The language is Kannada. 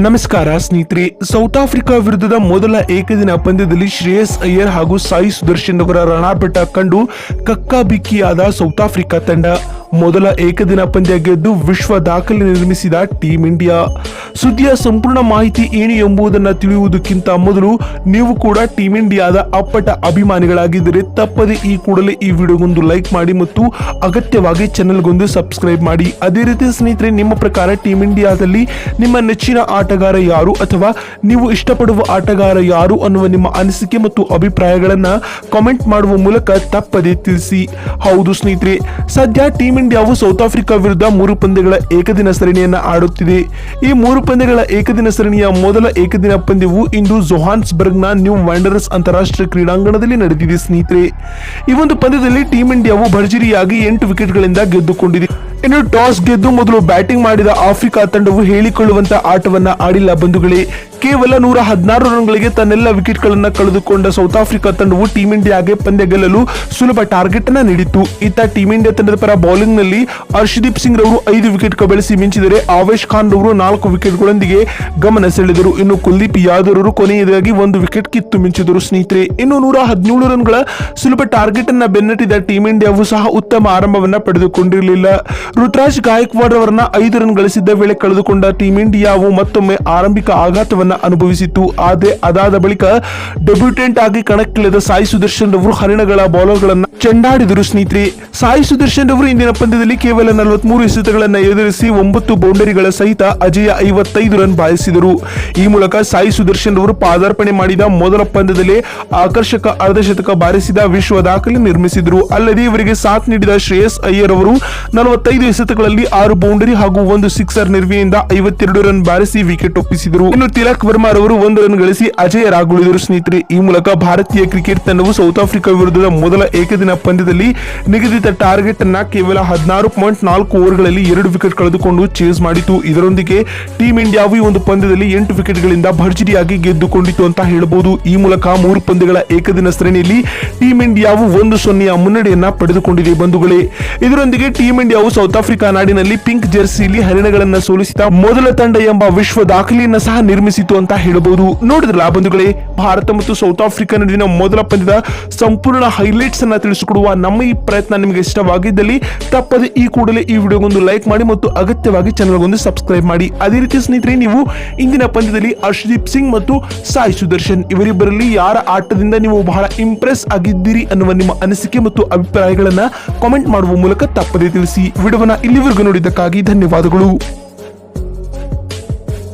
ನಮಸ್ಕಾರ ಸ್ನೇಹಿತರೆ. ಸೌತ್ ಆಫ್ರಿಕಾ ವಿರುದ್ಧದ ಮೊದಲ ಏಕದಿನ ಪಂದ್ಯದಲ್ಲಿ ಶ್ರೇಯಸ್ ಅಯ್ಯರ್ ಹಾಗೂ ಸಾಯಿ ಸುದರ್ಶನ್ ಅವರ ರಣಾರ್ಭಟ ಕಂಡು ಕಕ್ಕಾಬಿಕ್ಕಿಯಾದ ಸೌತ್ ಆಫ್ರಿಕಾ ತಂಡ ಮೊದಲ ಏಕದಿನ ಪಂದ್ಯ ಗೆದ್ದು ವಿಶ್ವ ದಾಖಲೆ ನಿರ್ಮಿಸಿದ ಟೀಂ ಇಂಡಿಯಾ. ಸುದ್ದಿಯ ಸಂಪೂರ್ಣ ಮಾಹಿತಿ ಏನು ಎಂಬುದನ್ನು ತಿಳಿಯುವುದಕ್ಕಿಂತ ಮೊದಲು ನೀವು ಕೂಡ ಟೀಂ ಇಂಡಿಯಾದ ಅಪ್ಪಟ ಅಭಿಮಾನಿಗಳಾಗಿದ್ದರೆ ತಪ್ಪದೆ ಈ ಕೂಡಲೇ ಈ ವಿಡಿಯೋಗೊಂದು ಲೈಕ್ ಮಾಡಿ ಮತ್ತು ಅಗತ್ಯವಾಗಿ ಚಾನೆಲ್ಗೊಂದು ಸಬ್ಸ್ಕ್ರೈಬ್ ಮಾಡಿ. ಅದೇ ರೀತಿ ಸ್ನೇಹಿತರೆ, ನಿಮ್ಮ ಪ್ರಕಾರ ಟೀಂ ಇಂಡಿಯಾದಲ್ಲಿ ನಿಮ್ಮ ನೆಚ್ಚಿನ ಆಟಗಾರ ಯಾರು ಅಥವಾ ನೀವು ಇಷ್ಟಪಡುವ ಆಟಗಾರ ಯಾರು ಅನ್ನುವ ನಿಮ್ಮ ಅನಿಸಿಕೆ ಮತ್ತು ಅಭಿಪ್ರಾಯಗಳನ್ನ ಕಾಮೆಂಟ್ ಮಾಡುವ ಮೂಲಕ ತಪ್ಪದೆ ತಿಳಿಸಿ. ಹೌದು ಸ್ನೇಹಿತರೆ, ಸದ್ಯ ಟೀಂ ಇಂಡಿಯಾವು ಸೌತ್ ಆಫ್ರಿಕಾ ವಿರುದ್ಧ 3 ಪಂದ್ಯಗಳ ಏಕದಿನ ಸರಣಿಯನ್ನ ಆಡುತ್ತಿದೆ. ಈ 3 ಪಂದ್ಯಗಳ ಏಕದಿನ ಸರಣಿಯ ಮೊದಲ ಏಕದಿನ ಪಂದ್ಯವು ಇಂದು ಜೋಹಾನ್ಸ್ಬರ್ಗ್ನ ನ್ಯೂ ವಂಡರರ್ಸ್ ಅಂತಾರಾಷ್ಟ್ರೀಯ ಕ್ರೀಡಾಂಗಣದಲ್ಲಿ ನಡೆದಿದೆ ಸ್ನೇಹಿತರೆ. ಈ ಒಂದು ಪಂದ್ಯದಲ್ಲಿ ಟೀಂ ಇಂಡಿಯಾವು ಭರ್ಜರಿಯಾಗಿ 8 ವಿಕೆಟ್ಗಳಿಂದ ಗೆದ್ದುಕೊಂಡಿದೆ. ಇನ್ನು ಟಾಸ್ ಗೆದ್ದು ಮೊದಲು ಬ್ಯಾಟಿಂಗ್ ಮಾಡಿದ ಆಫ್ರಿಕಾ ತಂಡವು ಹೇಳಿಕೊಳ್ಳುವಂತ ಆಟವನ್ನ ಆಡಿಲ್ಲ ಬಂಧುಗಳೇ. ಕೇವಲ 116 ರನ್ಗಳಿಗೆ ತನ್ನೆಲ್ಲ ವಿಕೆಟ್ಗಳನ್ನು ಕಳೆದುಕೊಂಡ ಸೌತ್ ಆಫ್ರಿಕಾ ತಂಡವು ಟೀಂ ಇಂಡಿಯಾಗೆ ಪಂದ್ಯ ಗೆಲ್ಲಲು ಸುಲಭ ಟಾರ್ಗೆಟ್ ಅನ್ನ ನೀಡಿತ್ತು. ಇತ್ತ ಟೀಂ ಇಂಡಿಯಾ ತಂಡದ ಪರ ಬೌಲಿಂಗ್ ನಲ್ಲಿ ಹರ್ಷದೀಪ್ ಸಿಂಗ್ ರವರು 5 ವಿಕೆಟ್ ಕಬಳಿಸಿ ಮಿಂಚಿದರೆ ಆವೇಶ್ ಖಾನ್ ರವರು 4 ವಿಕೆಟ್ಗಳೊಂದಿಗೆ ಗಮನ ಸೆಳೆದರು. ಇನ್ನು ಕುಲ್ದೀಪ್ ಯಾದವ್ ರವರು ಕೊನೆಯದಾಗಿ 1 ವಿಕೆಟ್ ಕಿತ್ತು ಮಿಂಚಿದರು ಸ್ನೇಹಿತರೆ. ಇನ್ನು 117 ರನ್ಗಳ ಸುಲಭ ಟಾರ್ಗೆಟ್ ಅನ್ನ ಬೆನ್ನಟ್ಟಿದ ಟೀಂ ಇಂಡಿಯಾವು ಸಹ ಉತ್ತಮ ಆರಂಭವನ್ನ ಪಡೆದುಕೊಂಡಿರಲಿಲ್ಲ. ರುತುರಾಜ್ ಗಾಯಕ್ವಾಡ್ ಅವರನ್ನ 5 ರನ್ ಗಳಿಸಿದ್ದ ವೇಳೆ ಕಳೆದುಕೊಂಡ ಟೀಂ ಇಂಡಿಯಾವು ಮತ್ತೊಮ್ಮೆ ಆರಂಭಿಕ ಆಘಾತವನ್ನ ಅನುಭವಿಸಿತ್ತು. ಅದಾದ ಬಳಿಕ ಡೆಬ್ಯೂಟೆಂಟ್ ಆಗಿ ಕಣಕ್ಕಿಳಿದ ಸಾಯಿ ಸುದರ್ಶನ್ ರವರು ಹರಿಣಗಳ ಬೌಲರ್ಗಳನ್ನ ಚೆಂಡಾಡಿದರು ಸ್ನೇಹಿತರೆ. ಸಾಯಿ ಸುದರ್ಶನ್ ರವರು ಇಂದಿನ ಪಂದ್ಯದಲ್ಲಿ ಕೇವಲ 43 ಎಸೆತಗಳನ್ನು ಎದುರಿಸಿ 9 ಬೌಂಡರಿಗಳ ಸಹಿತ ಅಜೇಯ 55 ರನ್ ಬಾರಿಸಿದರು. ಈ ಮೂಲಕ ಸಾಯಿ ಸುದರ್ಶನ್ ರವರು ಪಾದಾರ್ಪಣೆ ಮಾಡಿದ ಮೊದಲ ಪಂದ್ಯದಲ್ಲಿ ಆಕರ್ಷಕ ಅರ್ಧಶತಕ ಬಾರಿಸಿದ ವಿಶ್ವ ದಾಖಲೆ ನಿರ್ಮಿಸಿದರು. ಅಲ್ಲದೆ ಇವರಿಗೆ ಸಾಥ್ ನೀಡಿದ ಶ್ರೇಯಸ್ ಅಯ್ಯರ್ ಅವರು 45 ಎಸೆತಗಳಲ್ಲಿ 6 ಬೌಂಡರಿ ಹಾಗೂ 1 ಸಿಕ್ಸರ್ ನೆರವಿನಿಂದ 52 ರನ್ ಬಾರಿಸಿ ವಿಕೆಟ್ ಒಪ್ಪಿಸಿದರು. ಇನ್ನು ತಿಲಕ್ ವರ್ಮಾ ರವರು 1 ರನ್ ಗಳಿಸಿ ಅಜೇಯರಾಗುಳಿದರು ಸ್ನೇಹಿತರೆ. ಈ ಮೂಲಕ ಭಾರತೀಯ ಕ್ರಿಕೆಟ್ ತಂಡವು ಸೌತ್ ಆಫ್ರಿಕಾ ವಿರುದ್ಧದ ಮೊದಲ ಏಕದಿನ ಪಂದ್ಯದಲ್ಲಿ ನಿಗದಿತ ಟಾರ್ಗೆಟ್ ಅನ್ನ ಕೇವಲ 16.4 ಓವರ್ಗಳಲ್ಲಿ 2 ವಿಕೆಟ್ ಕಳೆದುಕೊಂಡು ಚೇಸ್ ಮಾಡಿತು. ಇದರೊಂದಿಗೆ ಟೀಂ ಇಂಡಿಯಾವು ಈ ಒಂದು ಪಂದ್ಯದಲ್ಲಿ 8 ವಿಕೆಟ್ಗಳಿಂದ ಭರ್ಜರಿಯಾಗಿ ಗೆದ್ದುಕೊಂಡಿತು ಅಂತ ಹೇಳಬಹುದು. ಈ ಮೂಲಕ 3 ಪಂದ್ಯಗಳ ಏಕದಿನ ಸರಣಿಯಲ್ಲಿ ಟೀಂ ಇಂಡಿಯಾವು 1-0 ಮುನ್ನಡೆಯನ್ನ ಪಡೆದುಕೊಂಡಿದೆ ಬಂಧುಗಳೇ. ಇದರೊಂದಿಗೆ ಟೀಂ ಇಂಡಿಯಾವು ಸೌತ್ ಆಫ್ರಿಕಾ ನಾಡಿನಲ್ಲಿ ಪಿಂಕ್ ಜೆರ್ಸಿಯಲ್ಲಿ ಹರಿಣಗಳನ್ನ ಸೋಲಿಸಿದ ಮೊದಲ ತಂಡ ಎಂಬ ವಿಶ್ವ ದಾಖಲೆಯನ್ನ ಸಹ ನಿರ್ಮಿಸಿತು ಅಂತ ಹೇಳಬಹುದು. ನೋಡಿದ್ರಲ್ಲ ಬಂಧುಗಳೇ, ಭಾರತ ಮತ್ತು ಸೌತ್ ಆಫ್ರಿಕಾ ನಡುವಿನ ಮೊದಲ ಪಂದ್ಯದ ಸಂಪೂರ್ಣ ಹೈಲೈಟ್ಸ್ ಅನ್ನ ತಿಳಿಸಿಕೊಡುವ ನಮ್ಮ ಈ ಪ್ರಯತ್ನ ನಿಮಗೆ ಇಷ್ಟವಾಗಿದ್ದಲ್ಲಿ ತಪ್ಪದೆ ಈ ಕೂಡಲೇ ಈ ವಿಡಿಯೋಗೊಂದು ಲೈಕ್ ಮಾಡಿ ಮತ್ತು ಅಗತ್ಯವಾಗಿ ಚಾನೆಲ್ಗೊಂದು ಸಬ್ಸ್ಕ್ರೈಬ್ ಮಾಡಿ. ಅದೇ ರೀತಿ ಸ್ನೇಹಿತರೆ, ನೀವು ಇಂದಿನ ಪಂದ್ಯದಲ್ಲಿ ಹರ್ಷದೀಪ್ ಸಿಂಗ್ ಮತ್ತು ಸಾಯಿ ಸುದರ್ಶನ್ ಇವರಿಬ್ಬರಲ್ಲಿ ಯಾರ ಆಟದಿಂದ ನೀವು ಬಹಳ ಇಂಪ್ರೆಸ್ ಆಗಿದ್ದೀರಿ ಅನ್ನುವ ನಿಮ್ಮ ಅನಿಸಿಕೆ ಮತ್ತು ಅಭಿಪ್ರಾಯಗಳನ್ನ ಕಾಮೆಂಟ್ ಮಾಡುವ ಮೂಲಕ ತಪ್ಪದೆ ತಿಳಿಸಿ. ವಿಡಿಯೋವನ್ನ ಇಲ್ಲಿವರೆಗೂ ನೋಡಿದ್ದಕ್ಕಾಗಿ ಧನ್ಯವಾದಗಳು.